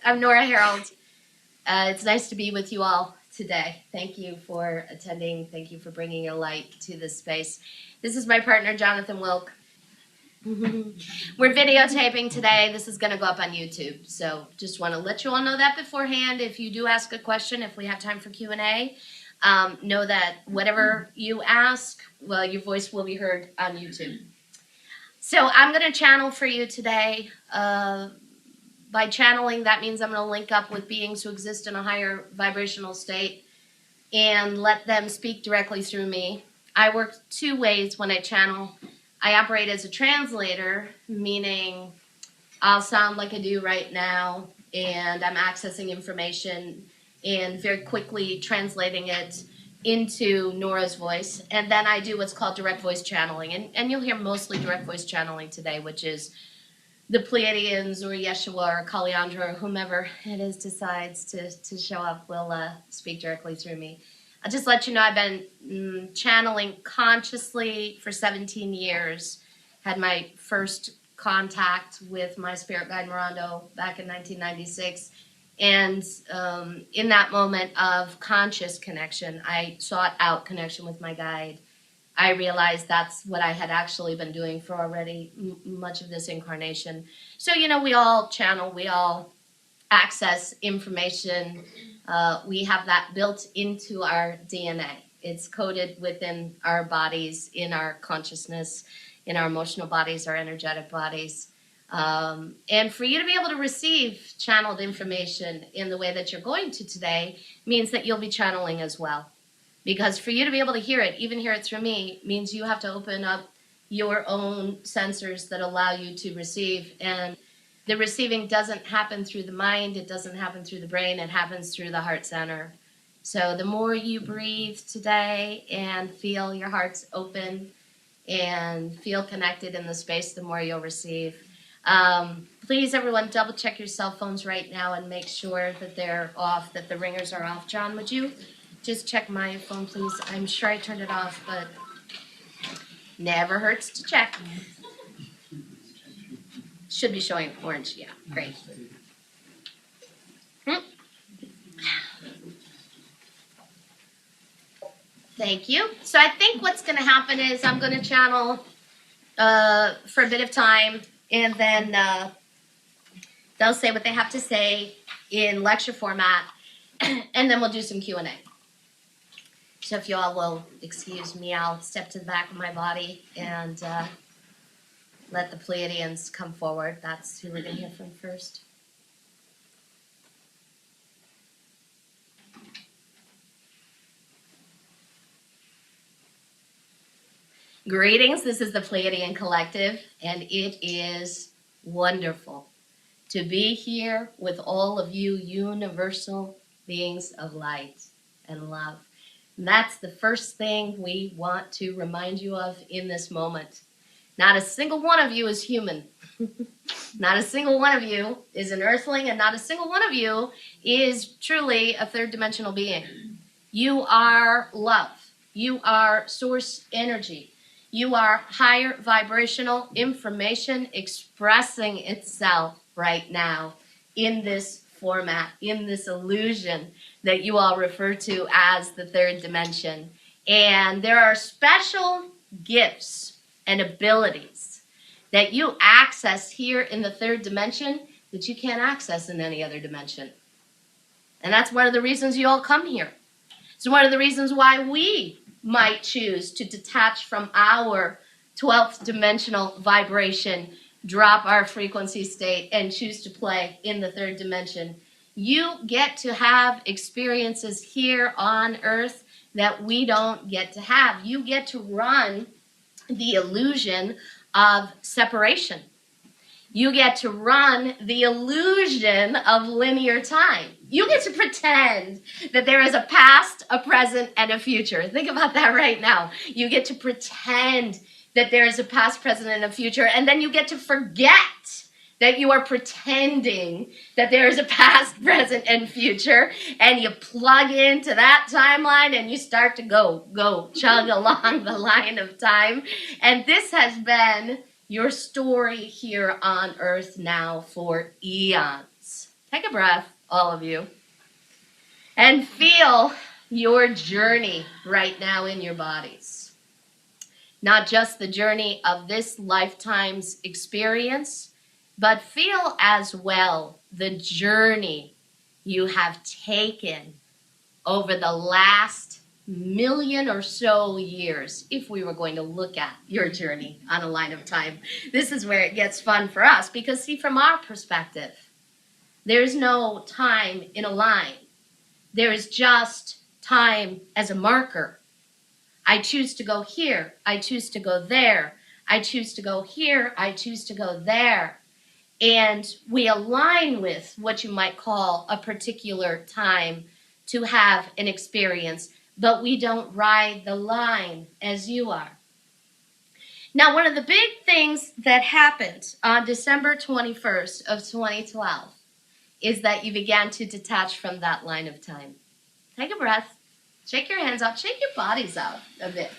I'm Nora Herold. It's nice to be with you all today. Thank you for attending. Thank you for bringing your light to this space. This is my partner, Jonathan Wilk. We're videotaping today. This is going to go up on YouTube. So just want to let you all know that beforehand. If you do ask a question, if we have time for Q&A, know that whatever you ask, well, your voice will be heard on YouTube. So I'm going to channel for you today. By channeling, that means I'm going to link up with beings who exist in a higher vibrational state and let them speak directly through me. I work two ways when I channel. I operate as a translator, meaning I'll sound like I do right now, and I'm accessing information and very quickly translating it into Nora's voice. And then I do what's called direct voice channeling. And you'll hear mostly direct voice channeling today, which is the Pleiadians or Yeshua or Calliandra or whomever it is decides to show up will speak directly through me. I'll just let you know I've been channeling consciously for 17 years. Had my first contact with my spirit guide Mirando back in 1996. And in that moment of conscious connection, I sought out connection with my guide. I realized that's what I had actually been doing for already much of this incarnation. So, you know, we all channel, we all access information. We have that built into our DNA. It's coded within our bodies, in our consciousness, in our emotional bodies, our energetic bodies. And for you to be able to receive channeled information in the way that you're going to today means that you'll be channeling as well. Because for you to be able to hear it, even hear it through me, means you have to open up your own sensors that allow you to receive. And the receiving doesn't happen through the mind, it doesn't happen through the brain, it happens through the heart center. So the more you breathe today and feel your hearts open and feel connected in the space, the more you'll receive. Please, everyone, double check your cell phones right now and make sure that they're off, that the ringers are off. John, would you just check my phone, please? I'm sure I turned it off, but never hurts to check. Should be showing orange. Yeah, great. Thank you. So I think what's going to happen is I'm going to channel for a bit of time, and then they'll say what they have to say in lecture format, and then we'll do some Q&A. So if you all will excuse me, I'll step to the back of my body and let the Pleiadians come forward. That's who we're going to hear from first. Greetings, this is the Pleiadian Collective, and it is wonderful to be here with all of you universal beings of light and love. And that's the first thing we want to remind you of in this moment. Not a single one of you is human. Not a single one of you is an earthling, and not a single one of you is truly a third dimensional being. You are love. You are source energy. You are higher vibrational information expressing itself right now in this format, in this illusion that you all refer to as the third dimension. And there are special gifts and abilities that you access here in the third dimension that you can't access in any other dimension. And that's one of the reasons you all come here. It's one of the reasons why we might choose to detach from our 12th dimensional vibration, drop our frequency state, and choose to play in the third dimension. You get to have experiences here on Earth that we don't get to have. You get to run the illusion of separation. You get to run the illusion of linear time. You get to pretend that there is a past, a present, and a future. Think about that right now. You get to pretend that there is a past, present, and a future, and then you get to forget that you are pretending that there is a past, present, and future, and you plug into that timeline and you start to go chug along the line of time. And this has been your story here on Earth now for eons. Take a breath, all of you, and feel your journey right now in your bodies. Not just the journey of this lifetime's experience, but feel as well the journey you have taken over the last million or so years, if we were going to look at your journey on a line of time. This is where it gets fun for us, because see, from our perspective, there's no time in a line. There is just time as a marker. I choose to go here. I choose to go there. I choose to go here. I choose to go there. And we align with what you might call a particular time to have an experience, but we don't ride the line as you are. Now, one of the big things that happened on December 21st of 2012 is that you began to detach from that line of time. Take a breath, shake your hands out, shake your bodies out a bit.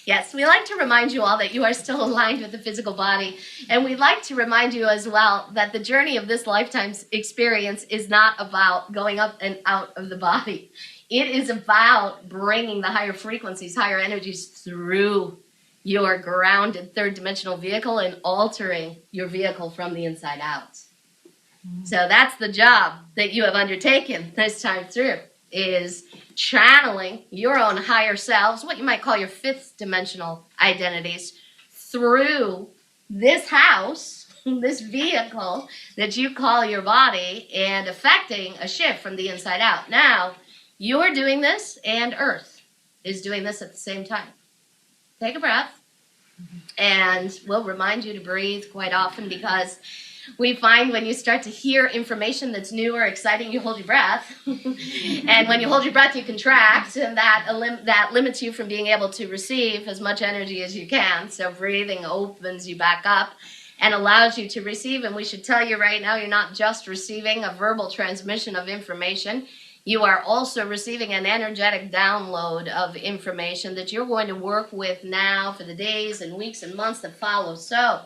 Yes, we like to remind you all that you are still aligned with the physical body. And we'd like to remind you as well that the journey of this lifetime's experience is not about going up and out of the body. It is about bringing the higher frequencies, higher energies through your grounded third dimensional vehicle and altering your vehicle from the inside out. So that's the job that you have undertaken this time through, is channeling your own higher selves, what you might call your fifth dimensional identities, through this house, this vehicle that you call your body, and affecting a shift from the inside out. Now, you're doing this, and Earth is doing this at the same time. Take a breath, and we'll remind you to breathe quite often, because we find when you start to hear information that's new or exciting, you hold your breath. And when you hold your breath, you contract, and that limits you from being able to receive as much energy as you can. So breathing opens you back up and allows you to receive. And we should tell you right now, you're not just receiving a verbal transmission of information. You are also receiving an energetic download of information that you're going to work with now for the days and weeks and months that follow. So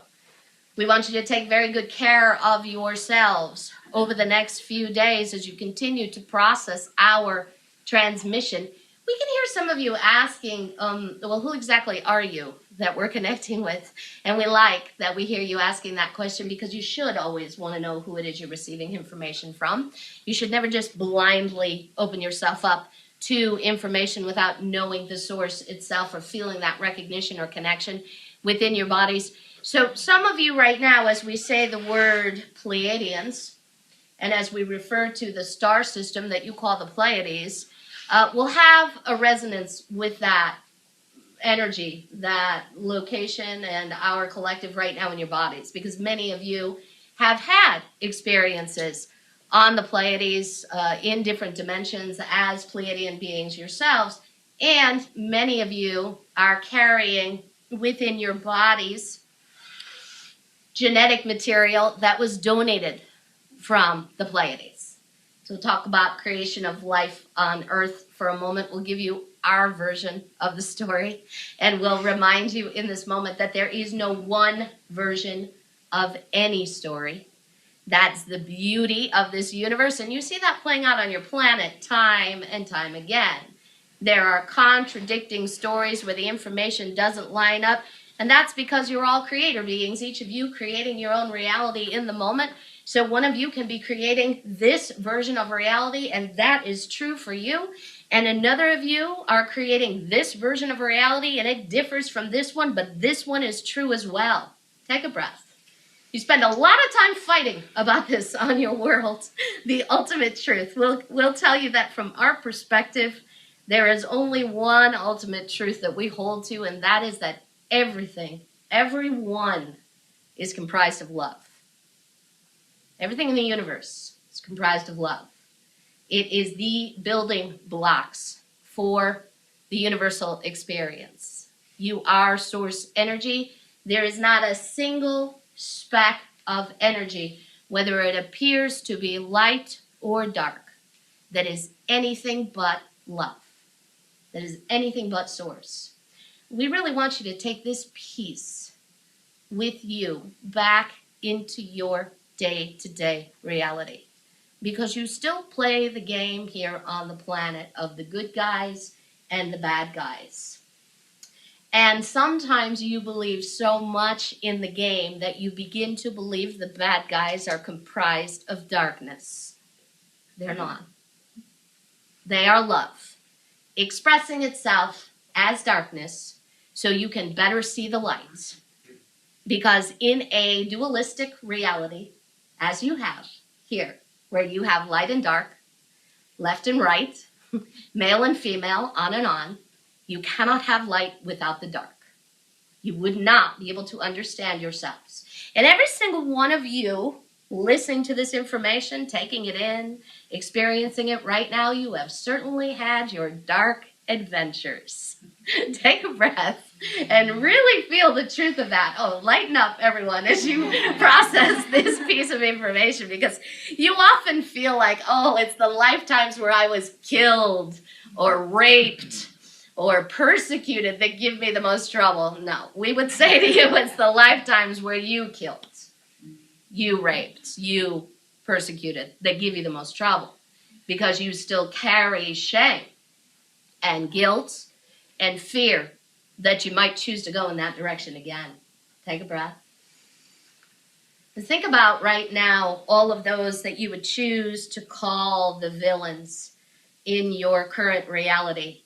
we want you to take very good care of yourselves over the next few days as you continue to process our transmission. We can hear some of you asking, well, who exactly are you that we're connecting with? And we like that we hear you asking that question, because you should always want to know who it is you're receiving information from. You should never just blindly open yourself up to information without knowing the source itself or feeling that recognition or connection within your bodies. So some of you right now, as we say the word Pleiadians, and as we refer to the star system that you call the Pleiades, will have a resonance with that energy, that location, and our collective right now in your bodies, because many of you have had experiences on the Pleiades in different dimensions as Pleiadian beings yourselves, and many of you are carrying within your bodies genetic material that was donated from the Pleiades. So we'll talk about creation of life on Earth for a moment. We'll give you our version of the story, and we'll remind you in this moment that there is no one version of any story. That's the beauty of this universe, and you see that playing out on your planet time and time again. There are contradicting stories where the information doesn't line up, and that's because you're all creator beings, each of you creating your own reality in the moment. So one of you can be creating this version of reality, and that is true for you. And another of you are creating this version of reality, and it differs from this one, but this one is true as well. Take a breath. You spend a lot of time fighting about this on your world. The ultimate truth. We'll tell you that from our perspective, there is only one ultimate truth that we hold to, and that is that everything, everyone is comprised of love. Everything in the universe is comprised of love. It is the building blocks for the universal experience. You are source energy. There is not a single speck of energy, whether it appears to be light or dark, that is anything but love. That is anything but source. We really want you to take this piece with you back into your day-to-day reality. Because you still play the game here on the planet of the good guys and the bad guys. And sometimes you believe so much in the game that you begin to believe the bad guys are comprised of darkness. They're not. They are love, expressing itself as darkness so you can better see the light. Because in a dualistic reality, as you have here, where you have light and dark, left and right, male and female, on and on, you cannot have light without the dark. You would not be able to understand yourselves. And every single one of you listening to this information, taking it in, experiencing it right now, you have certainly had your dark adventures. Take a breath and really feel the truth of that. Oh, lighten up, everyone, as you process this piece of information, because you often feel like, oh, it's the lifetimes where I was killed or raped or persecuted that give me the most trouble. No, we would say to you it's the lifetimes where you killed, you raped, you persecuted that give you the most trouble, because you still carry shame and guilt and fear that you might choose to go in that direction again. Take a breath. And think about right now all of those that you would choose to call the villains in your current reality.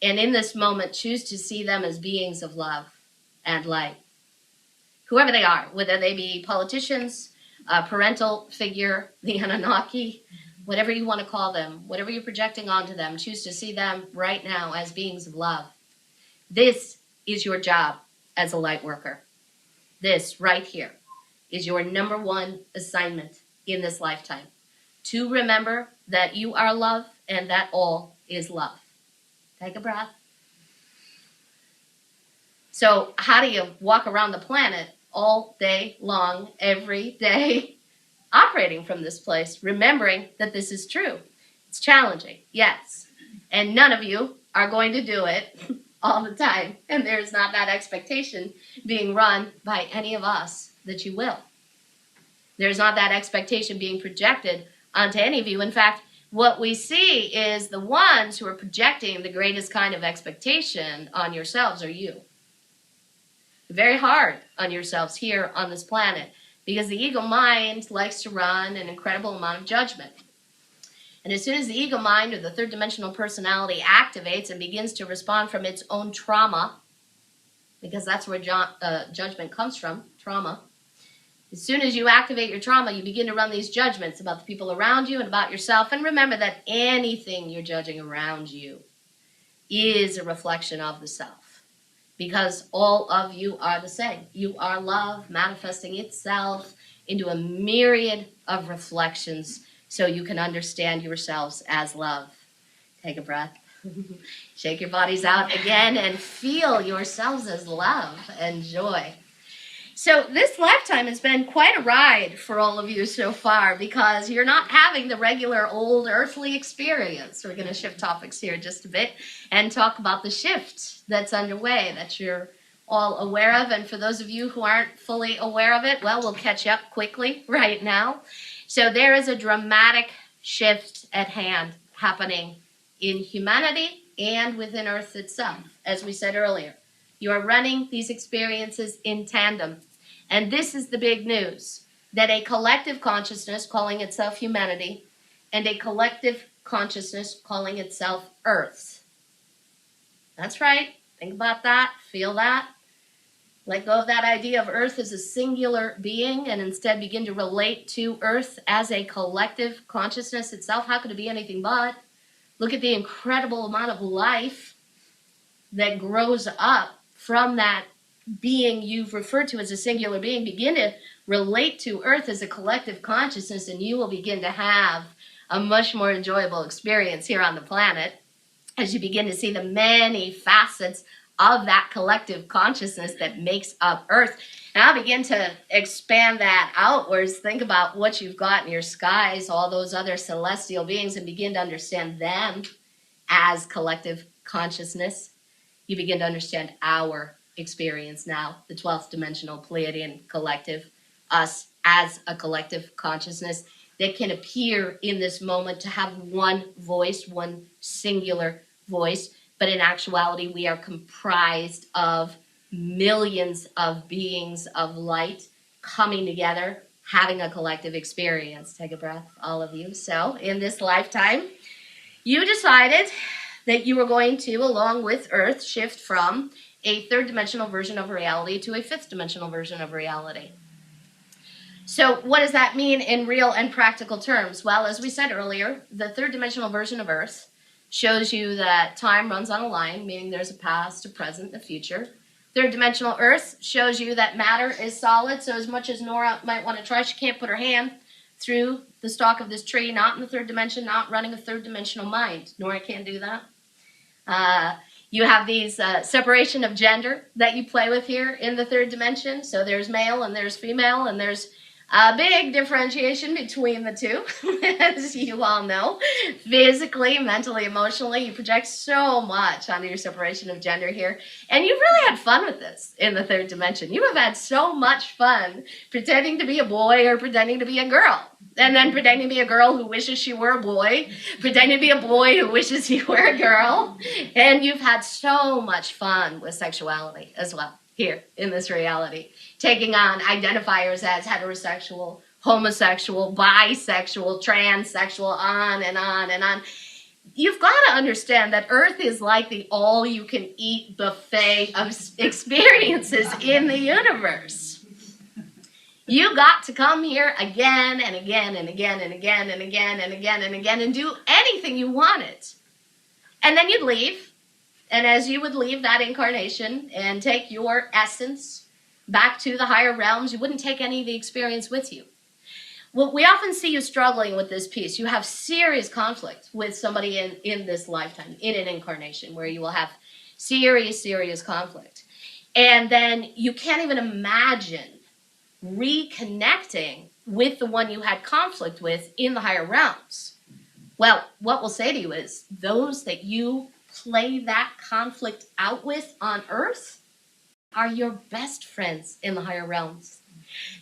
And in this moment, choose to see them as beings of love and light. Whoever they are, whether they be politicians, a parental figure, the Anunnaki, whatever you want to call them, whatever you're projecting onto them, choose to see them right now as beings of love. This is your job as a light worker. This right here is your number one assignment in this lifetime. To remember that you are love and that all is love. Take a breath. So how do you walk around the planet all day long, every day, operating from this place, remembering that this is true? It's challenging, yes. And none of you are going to do it all the time. And there's not that expectation being run by any of us that you will. There's not that expectation being projected onto any of you. In fact, what we see is the ones who are projecting the greatest kind of expectation on yourselves are you. Very hard on yourselves here on this planet, because the ego mind likes to run an incredible amount of judgment. And as soon as the ego mind or the third dimensional personality activates and begins to respond from its own trauma, because that's where judgment comes from, trauma. As soon as you activate your trauma, you begin to run these judgments about the people around you and about yourself. And remember that anything you're judging around you is a reflection of the self, because all of you are the same. You are love manifesting itself into a myriad of reflections so you can understand yourselves as love. Take a breath. Shake your bodies out again and feel yourselves as love and joy. So this lifetime has been quite a ride for all of you so far, because you're not having the regular old earthly experience. We're going to shift topics here just a bit and talk about the shift that's underway that you're all aware of. And for those of you who aren't fully aware of it, well, we'll catch up quickly right now. So there is a dramatic shift at hand happening in humanity and within Earth itself, as we said earlier. You are running these experiences in tandem. And this is the big news, that a collective consciousness calling itself humanity and a collective consciousness calling itself Earth. That's right. Think about that. Feel that. Let go of that idea of Earth as a singular being and instead begin to relate to Earth as a collective consciousness itself. How could it be anything but? Look at the incredible amount of life that grows up from that being you've referred to as a singular being. Begin to relate to Earth as a collective consciousness, and you will begin to have a much more enjoyable experience here on the planet as you begin to see the many facets of that collective consciousness that makes up Earth. And I'll begin to expand that outwards. Think about what you've got in your skies, all those other celestial beings, and begin to understand them as collective consciousness. You begin to understand our experience now, the 12th dimensional Pleiadian collective, us as a collective consciousness that can appear in this moment to have one voice, one singular voice. But in actuality, we are comprised of millions of beings of light coming together, having a collective experience. Take a breath, all of you. So in this lifetime, you decided that you were going to, along with Earth, shift from a third dimensional version of reality to a fifth dimensional version of reality. So what does that mean in real and practical terms? Well, as we said earlier, the third dimensional version of Earth shows you that time runs on a line, meaning there's a past, a present, a future. Third dimensional Earth shows you that matter is solid, so as much as Nora might want to try, she can't put her hand through the stalk of this tree, not in the third dimension, not running a third dimensional mind. Nora can't do that. You have these separation of gender that you play with here in the third dimension. So there's male and there's female, and there's a big differentiation between the two, as you all know. Physically, mentally, emotionally, you project so much onto your separation of gender here. And you've really had fun with this in the third dimension. You have had so much fun pretending to be a boy or pretending to be a girl. And then pretending to be a girl who wishes she were a boy, pretending to be a boy who wishes he were a girl. And you've had so much fun with sexuality as well here in this reality, taking on identifiers as heterosexual, homosexual, bisexual, transsexual, on and on and on. You've got to understand that Earth is like the all-you-can-eat buffet of experiences in the universe. You got to come here again and again and again and again and again and again and again and do anything you wanted. And then you'd leave. And as you would leave that incarnation and take your essence back to the higher realms, you wouldn't take any of the experience with you. Well, we often see you struggling with this piece. You have serious conflict with somebody in this lifetime, in an incarnation, where you will have serious conflict. And then you can't even imagine reconnecting with the one you had conflict with in the higher realms. Well, what we'll say to you is those that you play that conflict out with on Earth are your best friends in the higher realms.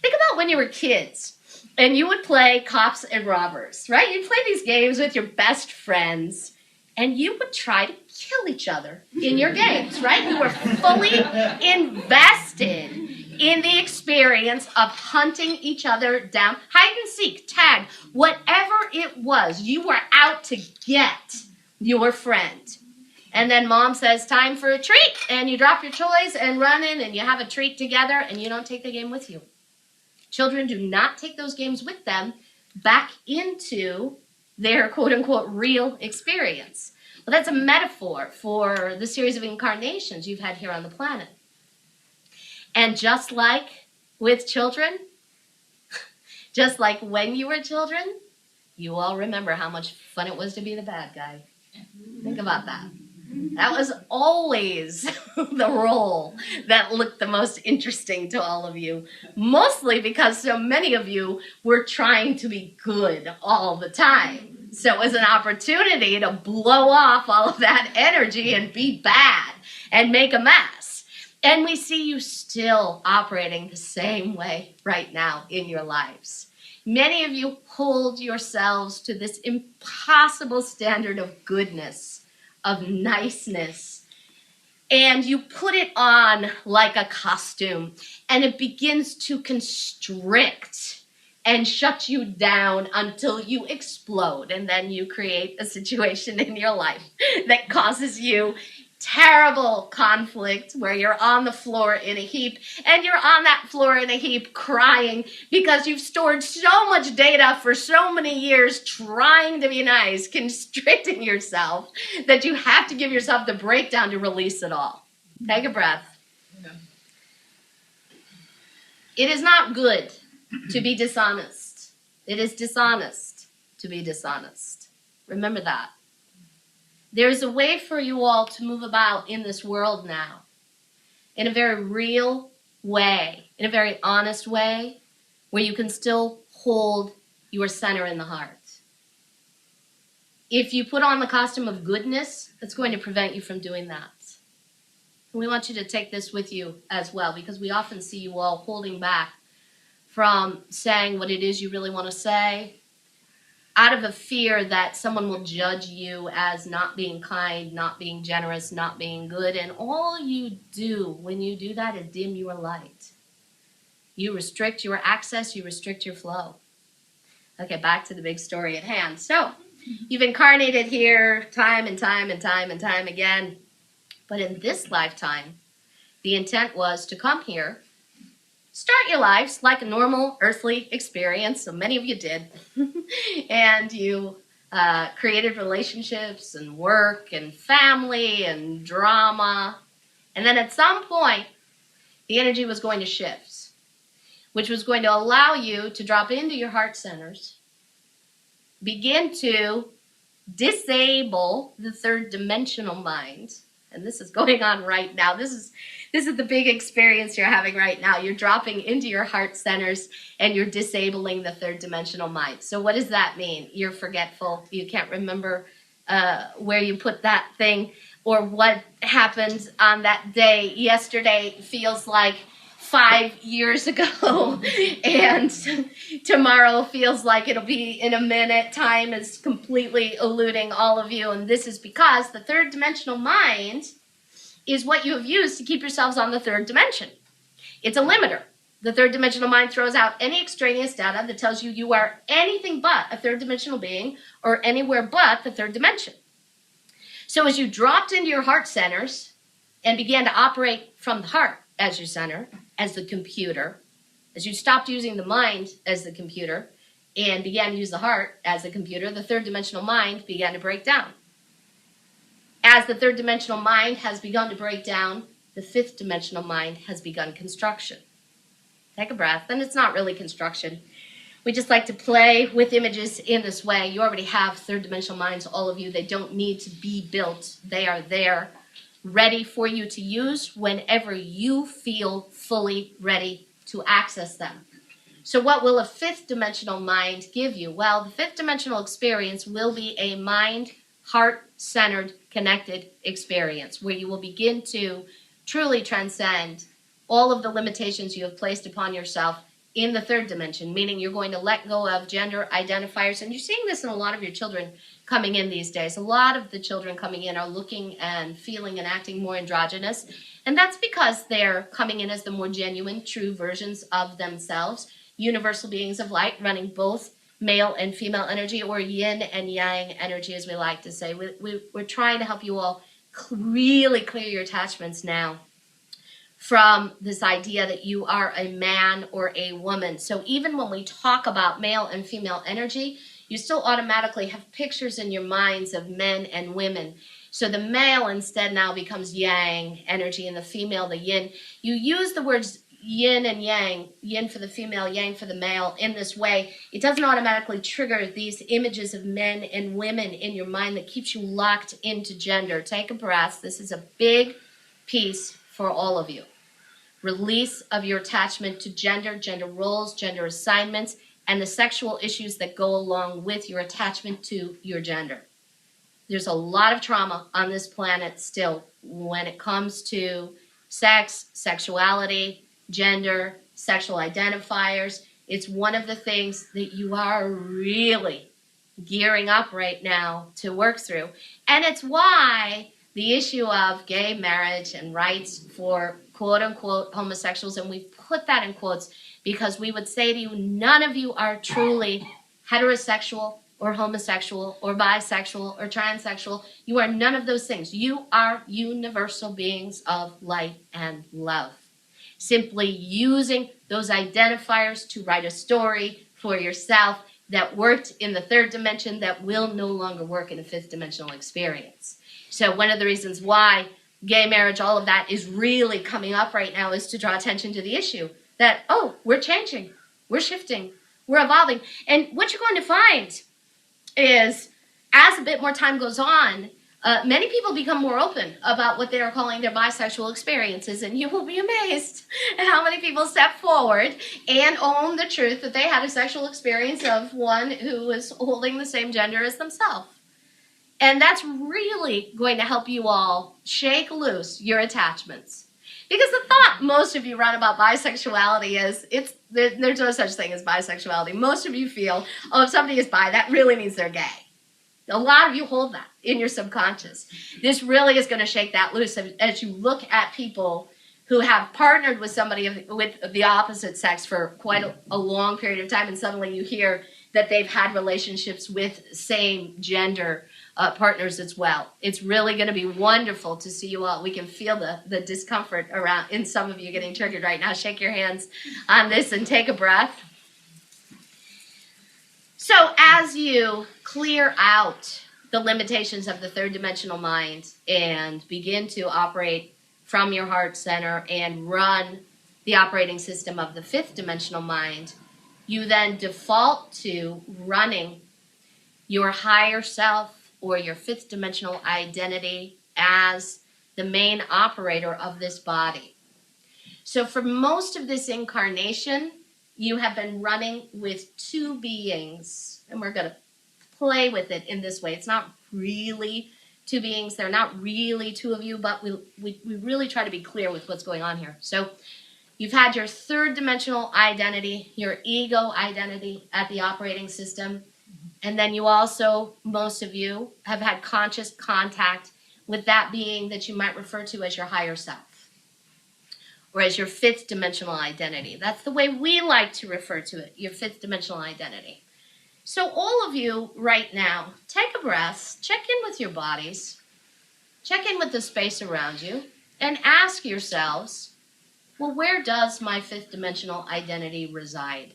Think about when you were kids and you would play cops and robbers, right? You'd play these games with your best friends and you would try to kill each other in your games, right? You were fully invested in the experience of hunting each other down, hide and seek, tag, whatever it was, you were out to get your friend. And then mom says, time for a treat, and you drop your toys and run in and you have a treat together and you don't take the game with you. Children do not take those games with them back into their quote-unquote real experience. Well, that's a metaphor for the series of incarnations you've had here on the planet. And just like with children, just like when you were children, you all remember how much fun it was to be the bad guy. Think about that. That was always the role that looked the most interesting to all of you, mostly because so many of you were trying to be good all the time. So it was an opportunity to blow off all of that energy and be bad and make a mess. And we see you still operating the same way right now in your lives. Many of you hold yourselves to this impossible standard of goodness, of niceness, and you put it on like a costume, and it begins to constrict and shut you down until you explode, and then you create a situation in your life that causes you terrible conflict where you're on the floor in a heap, and you're on that floor in a heap crying because you've stored so much data for so many years trying to be nice, constricting yourself, that you have to give yourself the breakdown to release it all. Take a breath. Yeah. It is not good to be dishonest. It is dishonest to be dishonest. Remember that. There's a way for you all to move about in this world now in a very real way, in a very honest way, where you can still hold your center in the heart. If you put on the costume of goodness, it's going to prevent you from doing that. And we want you to take this with you as well, because we often see you all holding back from saying what it is you really want to say, out of a fear that someone will judge you as not being kind, not being generous, not being good. And all you do when you do that is dim your light. You restrict your access, you restrict your flow. Okay, back to the big story at hand. So, you've incarnated here time and time and time and time again. But in this lifetime, the intent was to come here, start your lives like a normal earthly experience. So many of you did. And you created relationships and work and family and drama. And then at some point, the energy was going to shift, which was going to allow you to drop into your heart centers, begin to disable the third dimensional mind. And this is going on right now. This is the big experience you're having right now. You're dropping into your heart centers and you're disabling the third dimensional mind. So what does that mean? You're forgetful. You can't remember where you put that thing or what happened on that day. Yesterday feels like 5 years ago, and tomorrow feels like it'll be in a minute. Time is completely eluding all of you, and this is because the third dimensional mind is what you have used to keep yourselves on the third dimension. It's a limiter. The third dimensional mind throws out any extraneous data that tells you you are anything but a third dimensional being or anywhere but the third dimension. So as you dropped into your heart centers and began to operate from the heart as your center, as the computer, as you stopped using the mind as the computer and began to use the heart as the computer, the third dimensional mind began to break down. As the third dimensional mind has begun to break down, the fifth dimensional mind has begun construction. Take a breath, and it's not really construction. We just like to play with images in this way. You already have third dimensional minds, all of you. They don't need to be built. They are there, ready for you to use whenever you feel fully ready to access them. So what will a fifth dimensional mind give you? Well, the fifth dimensional experience will be a mind, heart-centered, connected experience where you will begin to truly transcend all of the limitations you have placed upon yourself in the third dimension, meaning you're going to let go of gender identifiers. And you're seeing this in a lot of your children coming in these days. A lot of the children coming in are looking and feeling and acting more androgynous. And that's because they're coming in as the more genuine, true versions of themselves, universal beings of light, running both male and female energy, or yin and yang energy, as we like to say. We're trying to help you all really clear your attachments now from this idea that you are a man or a woman. So even when we talk about male and female energy, you still automatically have pictures in your minds of men and women. So the male instead now becomes yang energy, and the female, the yin. You use the words yin and yang, yin for the female, yang for the male, in this way. It doesn't automatically trigger these images of men and women in your mind that keeps you locked into gender. Take a breath. This is a big piece for all of you. Release of your attachment to gender, gender roles, gender assignments, and the sexual issues that go along with your attachment to your gender. There's a lot of trauma on this planet still when it comes to sex, sexuality, gender, sexual identifiers. It's one of the things that you are really gearing up right now to work through. And it's why the issue of gay marriage and rights for quote-unquote homosexuals, and we put that in quotes because we would say to you, none of you are truly heterosexual or homosexual or bisexual or transsexual. You are none of those things. You are universal beings of light and love. Simply using those identifiers to write a story for yourself that worked in the third dimension that will no longer work in a fifth dimensional experience. So one of the reasons why gay marriage, all of that is really coming up right now is to draw attention to the issue that, oh, we're changing, we're shifting, we're evolving. And what you're going to find is as a bit more time goes on, many people become more open about what they are calling their bisexual experiences, and you will be amazed at how many people step forward and own the truth that they had a sexual experience of one who was holding the same gender as themselves. And that's really going to help you all shake loose your attachments. Because the thought most of you run about bisexuality is, there's no such thing as bisexuality. Most of you feel, oh, if somebody is bi, that really means they're gay. A lot of you hold that in your subconscious. This really is going to shake that loose as you look at people who have partnered with somebody with the opposite sex for quite a long period of time, and suddenly you hear that they've had relationships with same gender partners as well. It's really going to be wonderful to see you all. We can feel the discomfort around in some of you getting triggered right now. Shake your hands on this and take a breath. So as you clear out the limitations of the third dimensional mind and begin to operate from your heart center and run the operating system of the fifth dimensional mind, you then default to running your higher self or your fifth dimensional identity as the main operator of this body. So for most of this incarnation, you have been running with two beings, and we're going to play with it in this way. It's not really two beings. They're not really two of you, but we really try to be clear with what's going on here. So you've had your third dimensional identity, your ego identity at the operating system. And then you also, most of you, have had conscious contact with that being that you might refer to as your higher self, or as your fifth dimensional identity. That's the way we like to refer to it, your fifth dimensional identity. So all of you right now, take a breath, check in with your bodies, check in with the space around you, and ask yourselves, well, where does my fifth dimensional identity reside?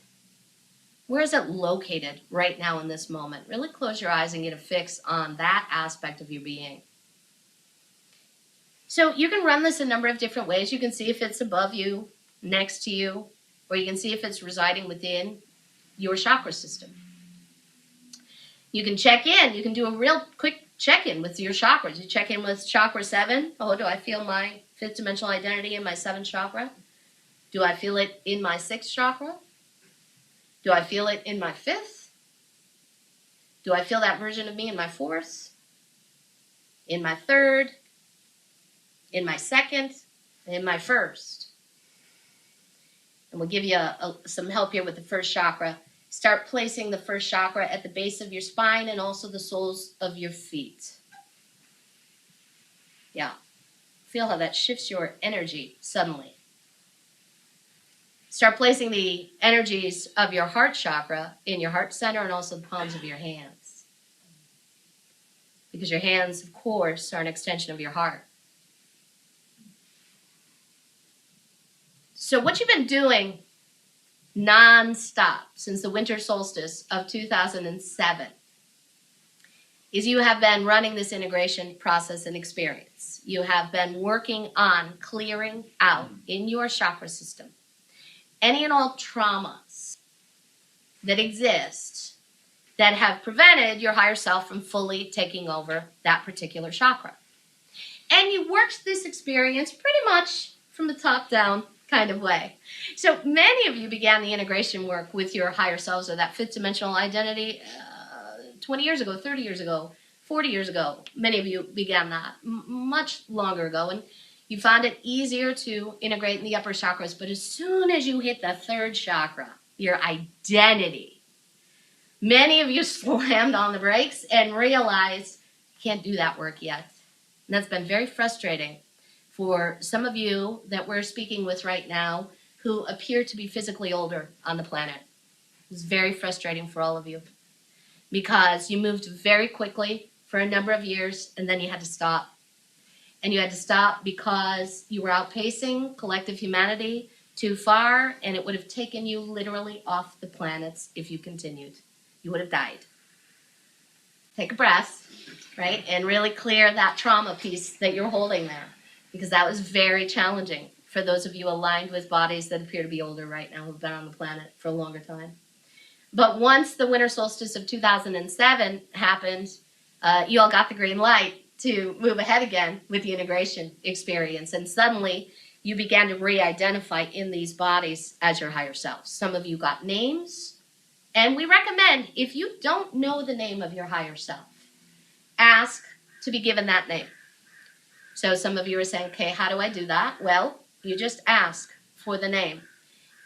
Where is it located right now in this moment? Really close your eyes and get a fix on that aspect of your being. So you can run this a number of different ways. You can see if it's above you, next to you, or you can see if it's residing within your chakra system. You can check in. You can do a real quick check-in with your chakras. You check in with chakra 7. Oh, do I feel my fifth dimensional identity in my 7th chakra? Do I feel it in my 6th chakra? Do I feel it in my 5th? Do I feel that version of me in my 4th? In my 3rd? In my 2nd? And in my 1st? And we'll give you some help here with the first chakra. Start placing the first chakra at the base of your spine and also the soles of your feet. Yeah. Feel how that shifts your energy suddenly. Start placing the energies of your heart chakra in your heart center and also the palms of your hands. Because your hands, of course, are an extension of your heart. So what you've been doing non-stop since the winter solstice of 2007 is you have been running this integration process and experience. You have been working on clearing out in your chakra system any and all traumas that exist that have prevented your higher self from fully taking over that particular chakra. And you worked this experience pretty much from the top down kind of way. So many of you began the integration work with your higher selves or that fifth dimensional identity 20 years ago, 30 years ago, 40 years ago. Many of you began that much longer ago, and you found it easier to integrate in the upper chakras. But as soon as you hit the third chakra, your identity, many of you slammed on the brakes and realized you can't do that work yet. And that's been very frustrating for some of you that we're speaking with right now who appear to be physically older on the planet. It's very frustrating for all of you because you moved very quickly for a number of years and then you had to stop. And you had to stop because you were outpacing collective humanity too far, and it would have taken you literally off the planets if you continued. You would have died. Take a breath, right? And really clear that trauma piece that you're holding there, because that was very challenging for those of you aligned with bodies that appear to be older right now, who've been on the planet for a longer time. But once the winter solstice of 2007 happened, you all got the green light to move ahead again with the integration experience. And suddenly you began to re-identify in these bodies as your higher selves. Some of you got names. And we recommend, if you don't know the name of your higher self, ask to be given that name. So some of you are saying, okay, how do I do that? Well, You just ask for the name.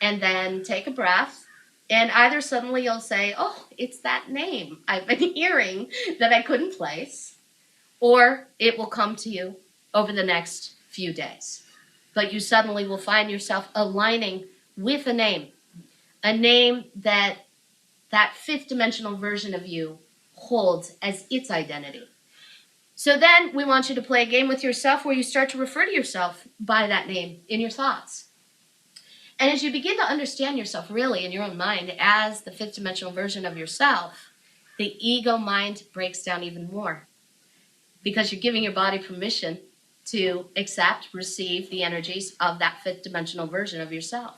And then take a breath. And either suddenly you'll say, oh, it's that name I've been hearing that I couldn't place. Or it will come to you over the next few days. But you suddenly will find yourself aligning with a name that fifth dimensional version of you holds as its identity. So then we want you to play a game with yourself where you start to refer to yourself by that name in your thoughts. And as you begin to understand yourself really in your own mind as the fifth dimensional version of yourself, the ego mind breaks down even more because you're giving your body permission to accept, receive the energies of that fifth dimensional version of yourself.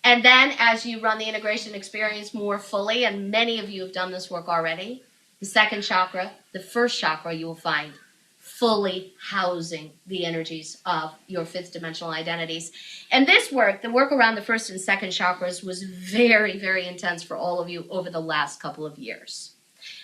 And then as you run the integration experience more fully, and many of you have done this work already, the second chakra, the first chakra you will find fully housing the energies of your fifth dimensional identities. And this work, the work around the first and second chakras, was very, very intense for all of you over the last couple of years.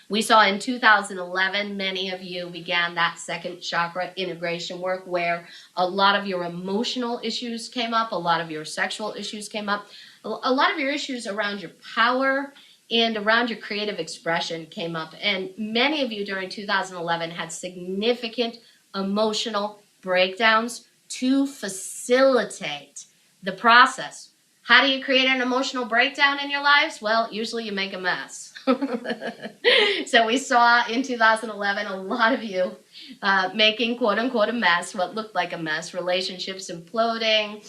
We saw in 2011, many of you began that second chakra integration work where a lot of your emotional issues came up, a lot of your sexual issues came up, a lot of your issues around your power and around your creative expression came up. And many of you during 2011 had significant emotional breakdowns to facilitate the process. How do you create an emotional breakdown in your lives? Well, usually you make a mess. So we saw in 2011 a lot of you making quote-unquote a mess, what looked like a mess, relationships imploding,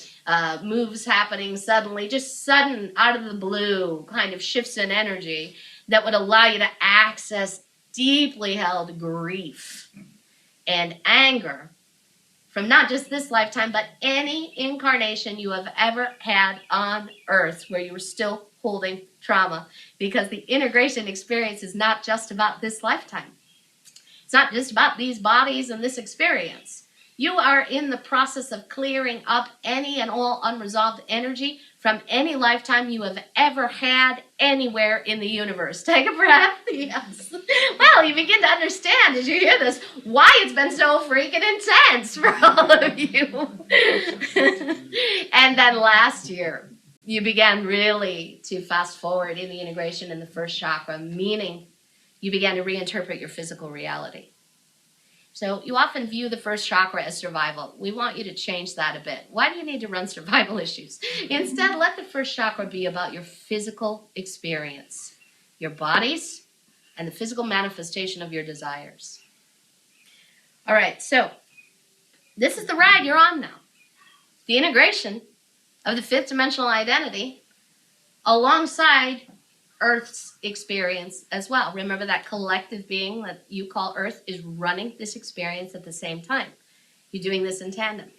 moves happening suddenly, just sudden, out of the blue kind of shifts in energy that would allow you to access deeply held grief and anger from not just this lifetime, but any incarnation you have ever had on earth where you were still holding trauma, because the integration experience is not just about this lifetime. It's not just about these bodies and this experience. You are in the process of clearing up any and all unresolved energy from any lifetime you have ever had anywhere in the universe. Take a breath. Yes. Well, you begin to understand as you hear this why it's been so freaking intense for all of you. And then last year, you began really to fast forward in the integration in the first chakra, meaning you began to reinterpret your physical reality. So you often view the first chakra as survival. We want you to change that a bit. Why do you need to run survival issues? Instead, let the first chakra be about your physical experience, your bodies, and the physical manifestation of your desires. All right, so this is the ride you're on now. The integration of the fifth dimensional identity alongside Earth's experience as well. Remember that collective being that you call Earth is running this experience at the same time. You're doing this in tandem.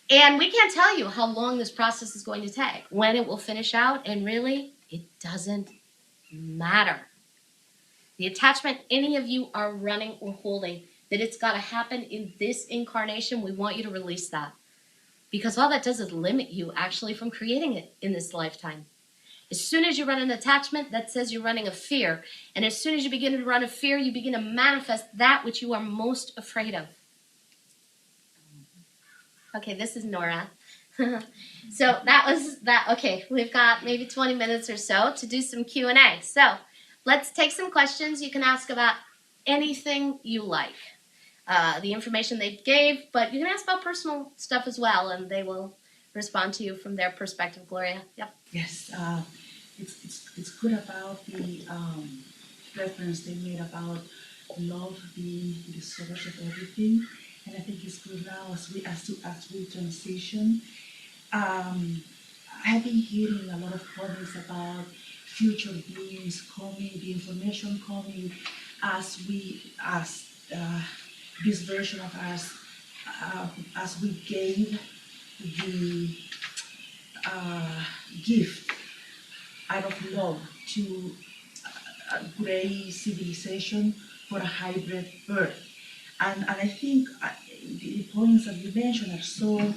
And we can't tell you how long this process is going to take, when it will finish out, and really, it doesn't matter. The attachment any of you are running or holding, that it's got to happen in this incarnation, we want you to release that. Because all that does is limit you actually from creating it in this lifetime. As soon as you run an attachment, that says you're running a fear. And as soon as you begin to run a fear, you begin to manifest that which you are most afraid of. Okay, this is Nora. So that was that. Okay, we've got maybe 20 minutes or so to do some Q&A. So let's take some questions. You can ask about anything you like. The information they gave, but you can ask about personal stuff as well, and they will respond to you from their perspective. Gloria? Yep. Yes, it's good about the reference they made about love being the source of everything, and I think it's good now as we transition. I've been hearing a lot of comments about future beings coming, the information coming as this version of us, as we gave the gift out of love to a gray civilization for a hybrid Earth. And I think the points that you mentioned are so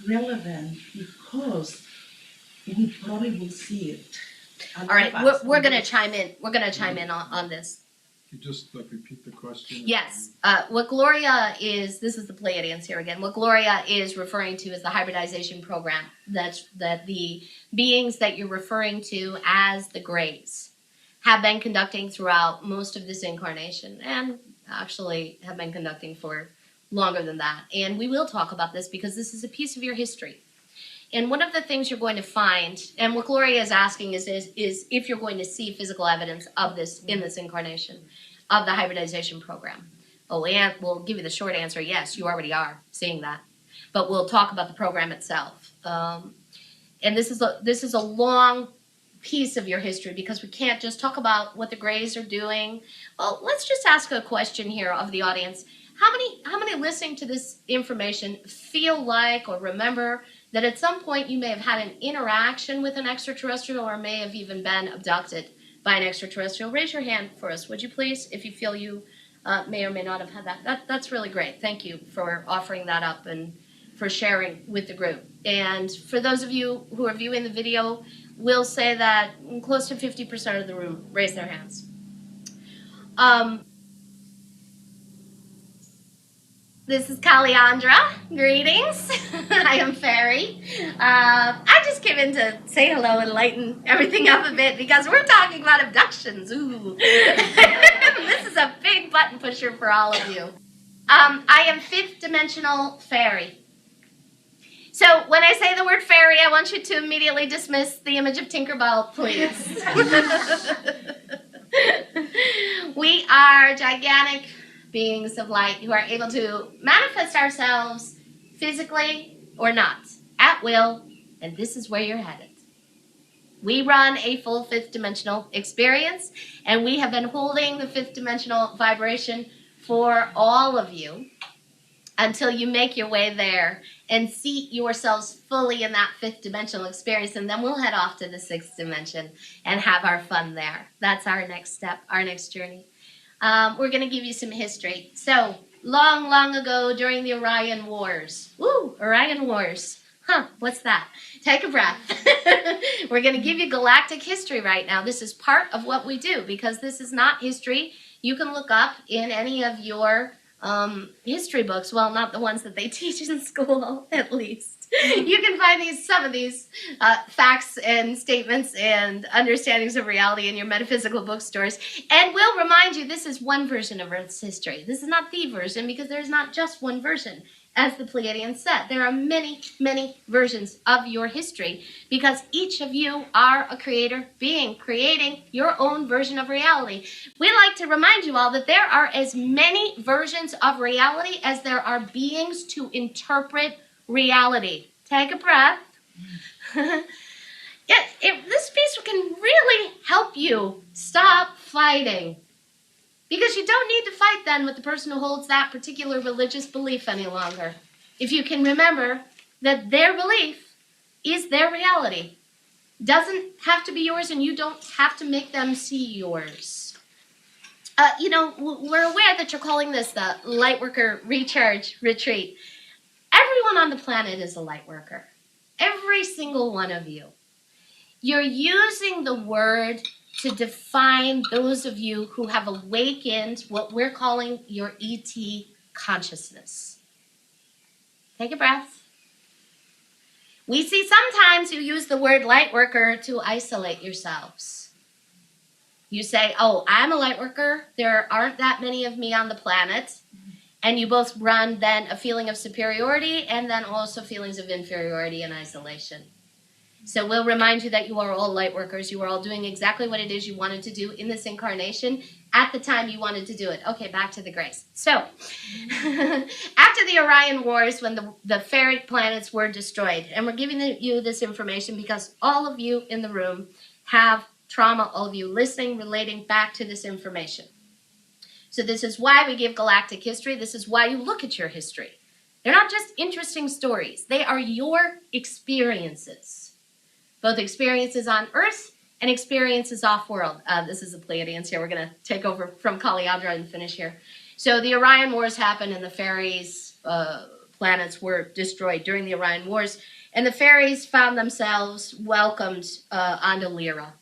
relevant because we probably will see it. All right, we're going to chime in. We're going to chime in on this. you just repeat the question? Yes. What Gloria is, this is the Pleiadians here again. What Gloria is referring to is the hybridization program that the beings that you're referring to as the Greys have been conducting throughout most of this incarnation, and actually have been conducting for longer than that. And we will talk about this because this is a piece of your history. And one of the things you're going to find, and what Gloria is asking is if you're going to see physical evidence of this in this incarnation, of the hybridization program. Oh, and we'll give you the short answer, yes, you already are seeing that. But we'll talk about the program itself. And this is a long piece of your history because we can't just talk about what the Greys are doing. Well, let's just ask a question here of the audience. How many listening to this information feel like or remember that at some point you may have had an interaction with an extraterrestrial or may have even been abducted by an extraterrestrial? Raise your hand for us, would you please, if you feel you may or may not have had that. That's really great. Thank you for offering that up and for sharing with the group. And for those of you who are viewing the video, we'll say that close to 50% of the room raise their hands. This is Calliandra. Greetings. I am Fairy. I just came in to say hello and lighten everything up a bit because we're talking about abductions. Ooh. This is a big button pusher for all of you. I am fifth dimensional fairy. So when I say the word fairy, I want you to immediately dismiss the image of Tinkerbell, please. We are gigantic beings of light who are able to manifest ourselves physically or not, at will, and this is where you're headed. We run a full fifth dimensional experience, and we have been holding the fifth dimensional vibration for all of you until you make your way there and seat yourselves fully in that fifth dimensional experience, and then we'll head off to the sixth dimension and have our fun there. That's our next step, our next journey. We're going to give you some history. So, long ago during the Orion Wars. Woo, Orion Wars. Huh, what's that? Take a breath. We're going to give you galactic history right now. This is part of what we do because this is not history you can look up in any of your history books. Well, not the ones that they teach in school, at least. You can find some of these facts and statements and understandings of reality in your metaphysical bookstores. And we'll remind you, this is one version of Earth's history. This is not the version because there's not just one version. As the Pleiadians said, there are many, many versions of your history because each of you are a creator being, creating your own version of reality. We like to remind you all that there are as many versions of reality as there are beings to interpret reality. Take a breath. This piece can really help you stop fighting. Because you don't need to fight then with the person who holds that particular religious belief any longer. If you can remember that their belief is their reality. Doesn't have to be yours and you don't have to make them see yours. We're aware that you're calling this the Lightworker Recharge Retreat. Everyone on the planet is a Lightworker. Every single one of you. You're using the word to define those of you who have awakened what we're calling your ET consciousness. Take a breath. We see sometimes you use the word light worker to isolate yourselves. You say, oh, I'm a light worker. There aren't that many of me on the planet. And you both run then a feeling of superiority and then also feelings of inferiority and isolation. So we'll remind you that you are all light workers. You are all doing exactly what it is you wanted to do in this incarnation at the time you wanted to do it. Okay, back to the grace. So, after the Orion Wars, when the fairy planets were destroyed, and we're giving you this information because all of you in the room have trauma, all of you listening, relating back to this information. So this is why we give galactic history. This is why you look at your history. They're not just interesting stories. They are your experiences. Both experiences on Earth and experiences off-world. This is the Pleiadians here. We're going to take over from Calliandra and finish here. So the Orion Wars happened and the fairies' planets were destroyed during the Orion Wars. And the fairies found themselves welcomed onto Lyra.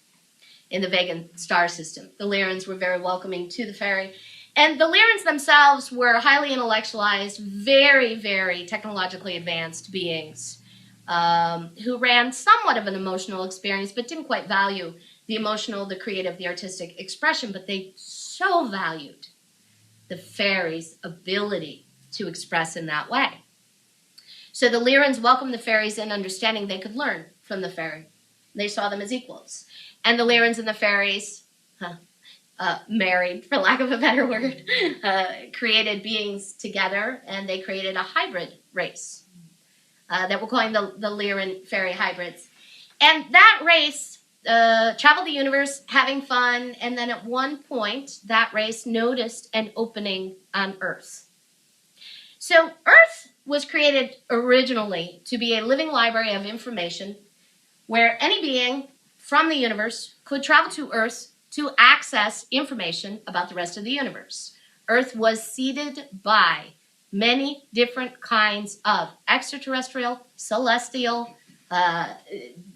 in the Vegan star system. The Lyrans were very welcoming to the fairy. And the Lyrans themselves were highly intellectualized, very, very technologically advanced beings who ran somewhat of an emotional experience, but didn't quite value the emotional, the creative, the artistic expression, but they so valued the fairies' ability to express in that way. So the Lyrans welcomed the fairies in, understanding they could learn from the fairy. They saw them as equals. And the Lyrans and the fairies married, for lack of a better word, created beings together, and they created a hybrid race that we're calling the Lyran fairy hybrids. And that race traveled the universe having fun, and then at one point, that race noticed an opening on Earth. So Earth was created originally to be a living library of information where any being from the universe could travel to Earth to access information about the rest of the universe. Earth was seeded by many different kinds of extraterrestrial, celestial,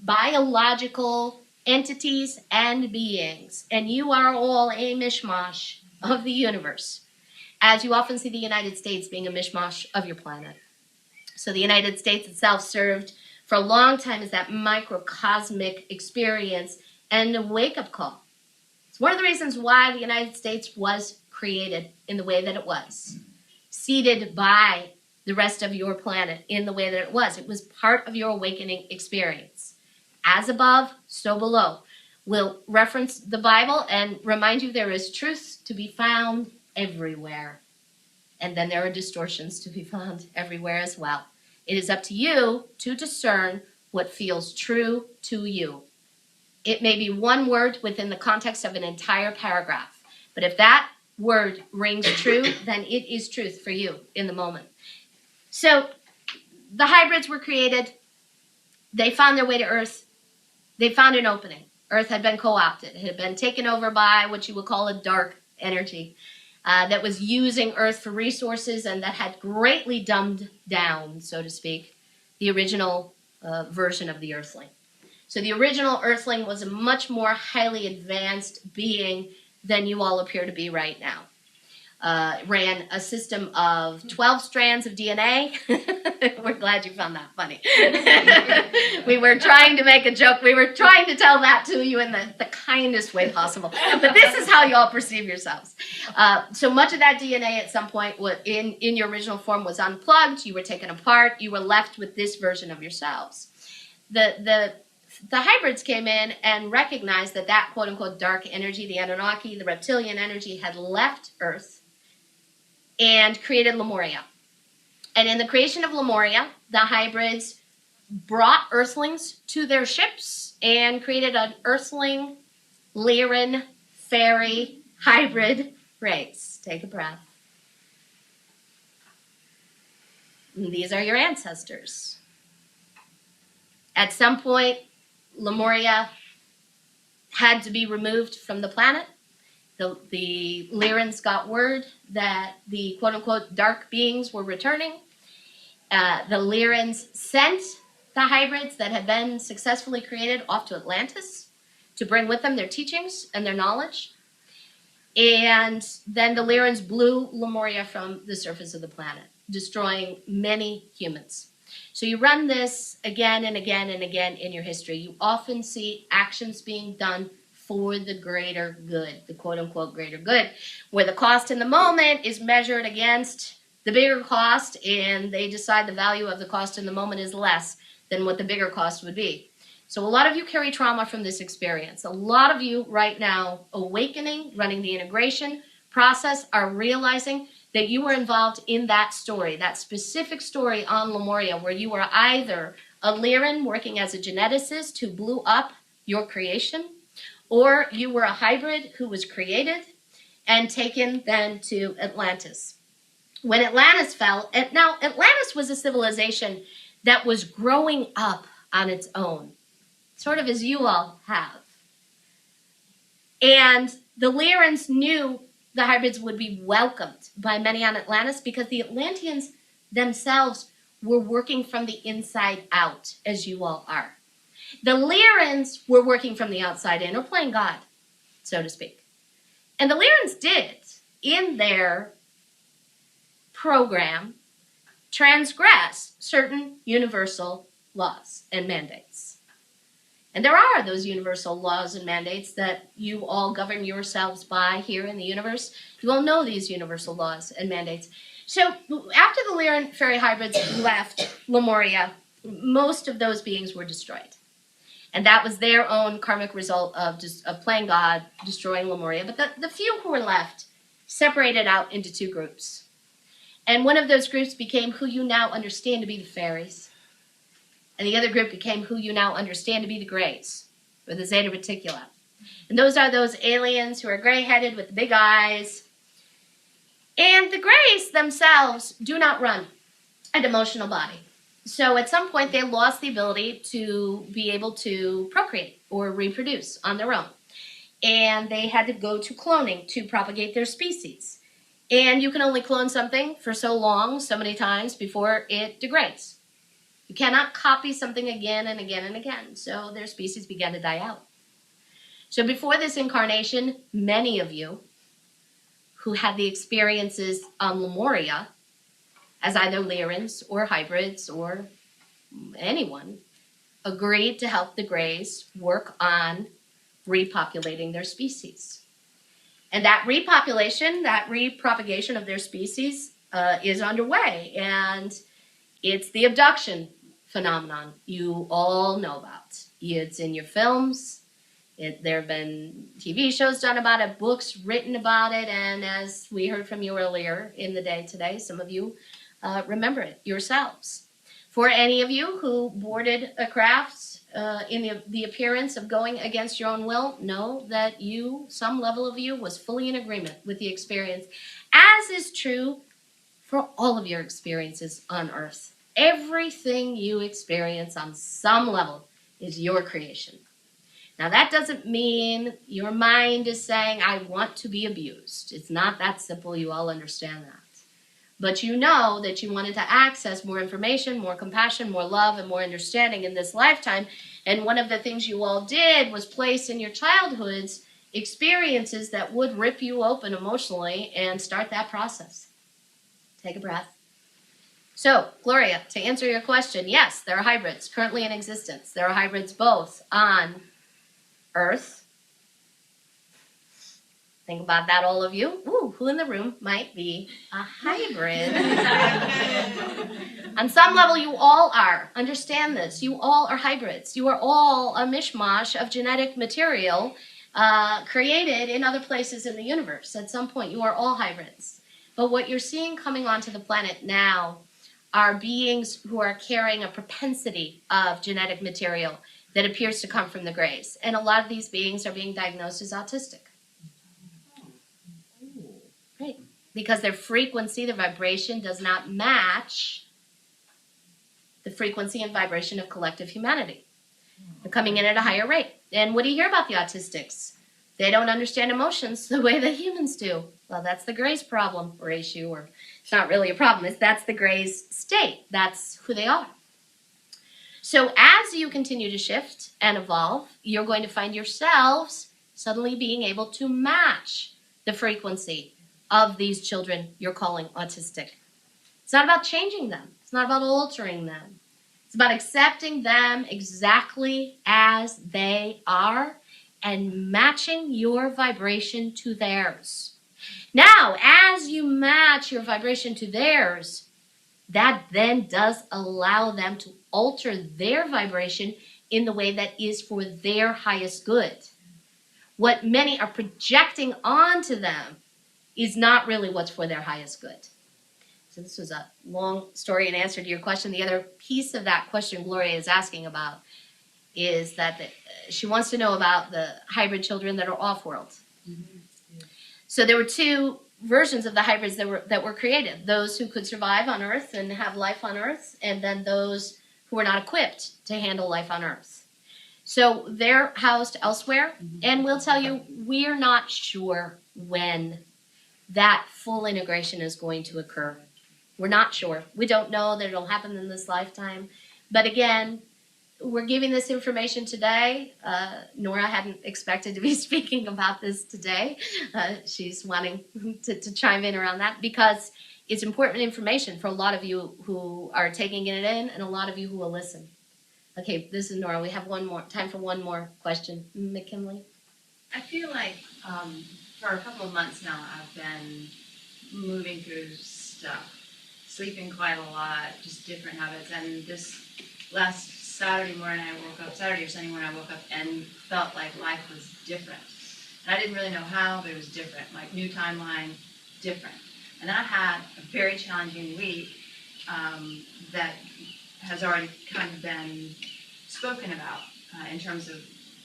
biological entities and beings. And you are all a mishmash of the universe, as you often see the United States being a mishmash of your planet. So the United States itself served for a long time as that microcosmic experience and a wake-up call. It's one of the reasons why the United States was created in the way that it was, seeded by the rest of your planet in the way that it was. It was part of your awakening experience. As above, so below. We'll reference the Bible and remind you there is truth to be found everywhere. And then there are distortions to be found everywhere as well. It is up to you to discern what feels true to you. It may be one word within the context of an entire paragraph, but if that word rings true, then it is truth for you in the moment. So the hybrids were created. They found their way to Earth. They found an opening. Earth had been co-opted. It had been taken over by what you would call a dark energy that was using Earth for resources and that had greatly dumbed down, so to speak, the original version of the Earthling. So the original Earthling was a much more highly advanced being than you all appear to be right now. Ran a system of 12 strands of DNA. We're glad you found that funny. We were trying to make a joke. We were trying to tell that to you in the kindest way possible. But this is how you all perceive yourselves. So much of that DNA at some point in your original form was unplugged. You were taken apart. You were left with this version of yourselves. The hybrids came in and recognized that quote-unquote dark energy, the Anunnaki, the reptilian energy, had left Earth and created Lemuria. And in the creation of Lemuria, the hybrids brought Earthlings to their ships and created an Earthling, Lyran, fairy, hybrid race. Take a breath. And these are your ancestors. At some point, Lemuria had to be removed from the planet. The Lyrans got word that the quote-unquote dark beings were returning. The Lyrans sent the hybrids that had been successfully created off to Atlantis to bring with them their teachings and their knowledge. And then the Lyrans blew Lemuria from the surface of the planet, destroying many humans. So you run this again and again and again in your history. You often see actions being done for the greater good, the quote-unquote greater good, where the cost in the moment is measured against the bigger cost, and they decide the value of the cost in the moment is less than what the bigger cost would be. So a lot of you carry trauma from this experience. A lot of you right now, awakening, running the integration process, are realizing that you were involved in that story, that specific story on Lemuria, where you were either a Lyran working as a geneticist who blew up your creation, or you were a hybrid who was created and taken then to Atlantis. When Atlantis fell, now Atlantis was a civilization that was growing up on its own, sort of as you all have. And the Lyrans knew the hybrids would be welcomed by many on Atlantis because the themselves were working from the inside out, as you all are. The Lyrans were working from the outside in, or playing God, so to speak. And the Lyrans did, in their program, transgress certain universal laws and mandates. And there are those universal laws and mandates that you all govern yourselves by here in the universe. You all know these universal laws and mandates. So after the Lyran fairy hybrids left Lemuria, most of those beings were destroyed. And that was their own karmic result of playing God, destroying Lemuria. But the few who were left separated out into two groups. And one of those groups became who you now understand to be the fairies. And the other group became who you now understand to be the Greys, or the Zeta Reticula. And those are those aliens who are gray-headed with big eyes. And the Greys themselves do not run an emotional body. So at some point they lost the ability to be able to procreate or reproduce on their own. And they had to go to cloning to propagate their species. And you can only clone something for so long, so many times, before it degrades. You cannot copy something again and again and again. So their species began to die out. So before this incarnation, many of you who had the experiences on Lemuria as either Lyrans or hybrids or anyone agreed to help the Greys work on repopulating their species. And that repopulation, that repropagation of their species is underway. And it's the abduction phenomenon you all know about. It's in your films. There have been TV shows done about it, books written about it, and as we heard from you earlier in the day today, some of you remember it yourselves. For any of you who boarded a craft in the appearance of going against your own will, know that some level of you was fully in agreement with the experience, as is true for all of your experiences on Earth. Everything you experience on some level is your creation. Now, that doesn't mean your mind is saying, I want to be abused. It's not that simple. You all understand that. But you know that you wanted to access more information, more compassion, more love, and more understanding in this lifetime. And one of the things you all did was place in your childhoods experiences that would rip you open emotionally and start that process. Take a breath. So, Gloria, to answer your question, yes, there are hybrids currently in existence. There are hybrids both on Earth. Think about that, all of you. Ooh, who in the room might be a hybrid? On some level, you all are. Understand this. You all are hybrids. You are all a mishmash of genetic material created in other places in the universe. At some point, you are all hybrids. But what you're seeing coming onto the planet now are beings who are carrying a propensity of genetic material that appears to come from the Greys. And a lot of these beings are being diagnosed as autistic. Right. Because their frequency, their vibration does not match the frequency and vibration of collective humanity. They're coming in at a higher rate. And what do you hear about the autistics? They don't understand emotions the way that humans do. Well, that's the Greys' problem or issue, or it's not really a problem. That's the Greys' state. That's who they are. So as you continue to shift and evolve, you're going to find yourselves suddenly being able to match the frequency of these children you're calling autistic. It's not about changing them. It's not about altering them. It's about accepting them exactly as they are and matching your vibration to theirs. Now, as you match your vibration to theirs, that then does allow them to alter their vibration in the way that is for their highest good. What many are projecting onto them is not really what's for their highest good. So this was a long story and answer to your question. The other piece of that question Gloria is asking about is that she wants to know about the hybrid children that are off-world. Mm-hmm. Yeah. So there were two versions of the hybrids that were created. Those who could survive on Earth and have life on Earth, and then those who were not equipped to handle life on Earth. So they're housed elsewhere, and we'll tell you, we're not sure when that full integration is going to occur. We're not sure. We don't know that it'll happen in this lifetime. But again, we're giving this information today. Nora hadn't expected to be speaking about this today. She's wanting to chime in around that because it's important information for a lot of you who are taking it in and a lot of you who will listen. Okay, this is Nora. We have time for one more question. McKinley? I feel like for a couple of months now I've been moving through stuff, sleeping quite a lot, just different habits. And this last Saturday or Sunday morning I woke up and felt like life was different. And I didn't really know how, but it was different, like new timeline, different. And then I had a very challenging week that has already kind of been spoken about in terms of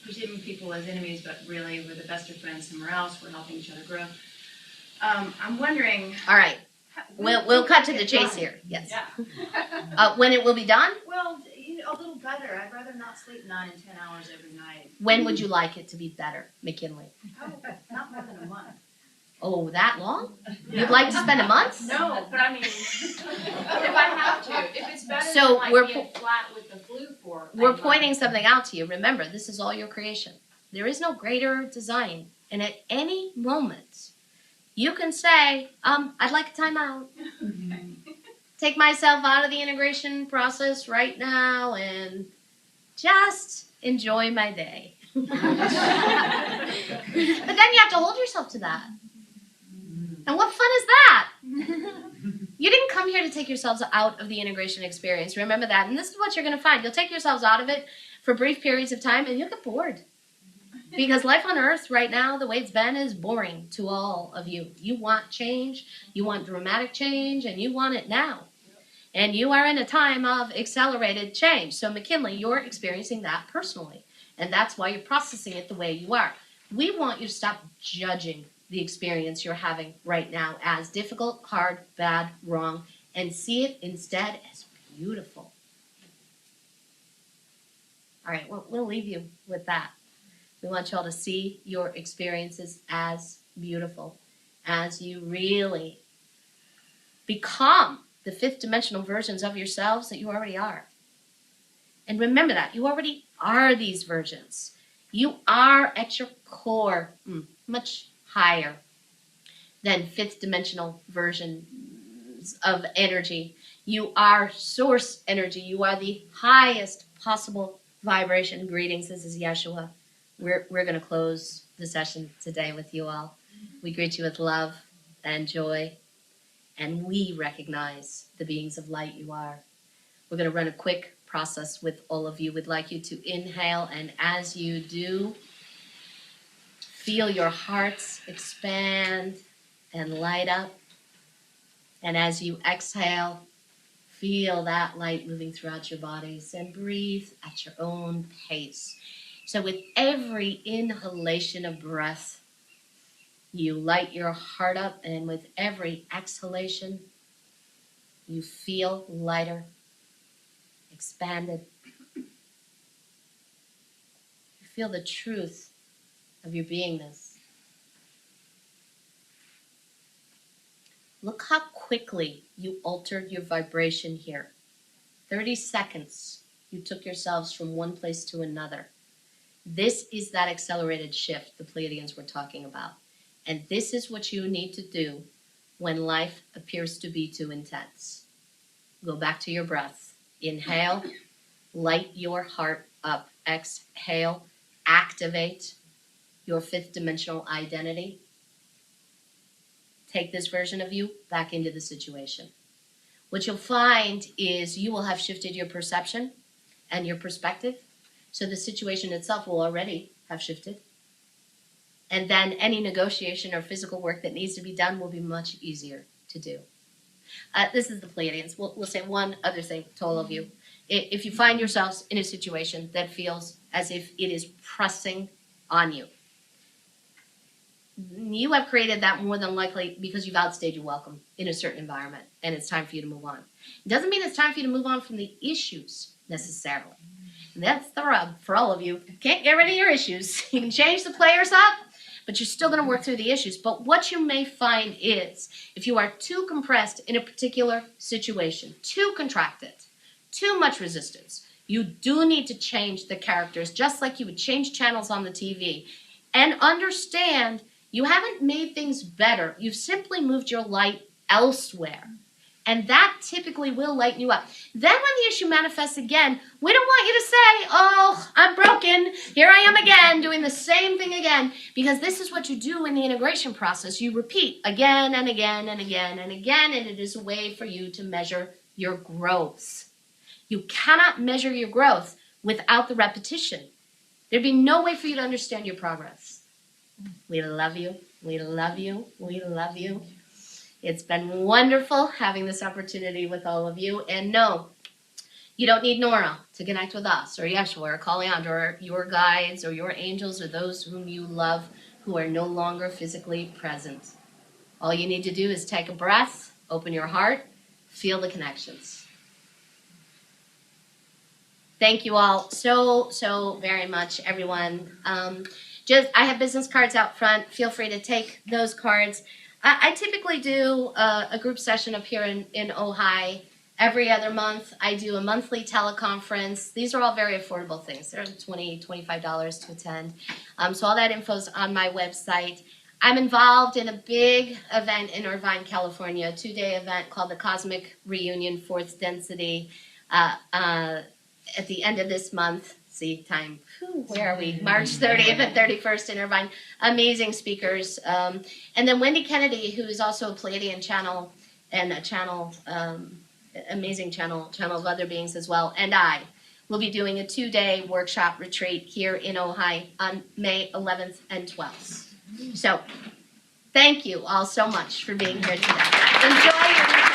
perceiving people as enemies, but really we're the best of friends somewhere else. We're helping each other grow. I'm wondering. All right. We'll cut to the chase here. Yes. Yeah. When it will be done? Well, a little better. I'd rather not sleep 9 and 10 hours every night. When would you like it to be better, McKinley? Oh, not more than a month. Oh, that long? Yeah. You'd like to spend a month? No, but I mean, if I have to, if it's better So than like we're being flat with the flu for. We're pointing something out to you. Remember, this is all your creation. There is no greater design. And at any moment, you can say, I'd like a timeout. Take myself out of the integration process right now and just enjoy my day. But then you have to hold yourself to that. And what fun is that? You didn't come here to take yourselves out of the integration experience. Remember that. And this is what you're going to find. You'll take yourselves out of it for brief periods of time and you'll get bored. Because life on earth right now, the way it's been, is boring to all of you. You want change, you want dramatic change, and you want it now. And you are in a time of accelerated change. So McKinley, you're experiencing that personally. And that's why you're processing it the way you are. We want you to stop judging the experience you're having right now as difficult, hard, bad, wrong, and see it instead as beautiful. All right, well, we'll leave you with that. We want you all to see your experiences as beautiful, as you really become the fifth dimensional versions of yourselves that you already are. And remember that, you already are these versions. You are at your core much higher than fifth dimensional versions of energy. You are source energy. You are the highest possible vibration. Greetings, this is Yeshua. We're going to close the session today with you all. We greet you with love and joy, and we recognize the beings of light you are. We're going to run a quick process with all of you. We'd like you to inhale, and as you do, feel your hearts expand and light up. And as you exhale, feel that light moving throughout your bodies and breathe at your own pace. So with every inhalation of breath, you light your heart up, and with every exhalation, you feel lighter, expanded. You feel the truth of your beingness. Look how quickly you altered your vibration here. 30 seconds, you took yourselves from one place to another. This is that accelerated shift the Pleiadians were talking about. And this is what you need to do when life appears to be too intense. Go back to your breath. Inhale, light your heart up. Exhale, activate your fifth dimensional identity. Take this version of you back into the situation. What you'll find is you will have shifted your perception and your perspective. So the situation itself will already have shifted. And then any negotiation or physical work that needs to be done will be much easier to do. This is the Pleiadians. We'll say one other thing to all of you. If you find yourselves in a situation that feels as if it is pressing on you, you have created that more than likely because you've outstayed your welcome in a certain environment, and it's time for you to move on. It doesn't mean it's time for you to move on from the issues necessarily. And that's the rub for all of you. You can't get rid of your issues. You can change the players up, but you're still going to work through the issues. But what you may find is, if you are too compressed in a particular situation, too contracted, too much resistance, You do need to change the characters, just like you would change channels on the TV. And understand, you haven't made things better. You've simply moved your light elsewhere. And that typically will lighten you up. Then when the issue manifests again, we don't want you to say, oh, I'm broken. Here I am again, doing the same thing again. Because this is what you do in the integration process. You repeat again and again and again and again. And it is a way for you to measure your growth. You cannot measure your growth without the repetition. There'd be no way for you to understand your progress. We love you. We love you. We love you. It's been wonderful having this opportunity with all of you. And no, you don't need Nora to connect with us, or Yeshua, or Calliandra, or your guides, or your angels, or those whom you love who are no longer physically present. All you need to do is take a breath, open your heart, feel the connections. Thank you all so very much, everyone. I have business cards out front. Feel free to take those cards. I typically do a group session up here in Ojai every other month. I do a monthly teleconference. These are all very affordable things. They're $20, $25 to attend. So all that info's on my website. I'm involved in a big event in Irvine, California, a 2-day event called the Cosmic Reunion 4th Density at the end of this month. See, time, where are we? March 30th and 31st in Irvine. Amazing speakers. And then Wendy Kennedy, who is also a Pleiadian channel and a channel, amazing channel of other beings as well, and I will be doing a 2-day workshop retreat here in Ojai on May 11th and 12th. So thank you all so much for being here today. Enjoy your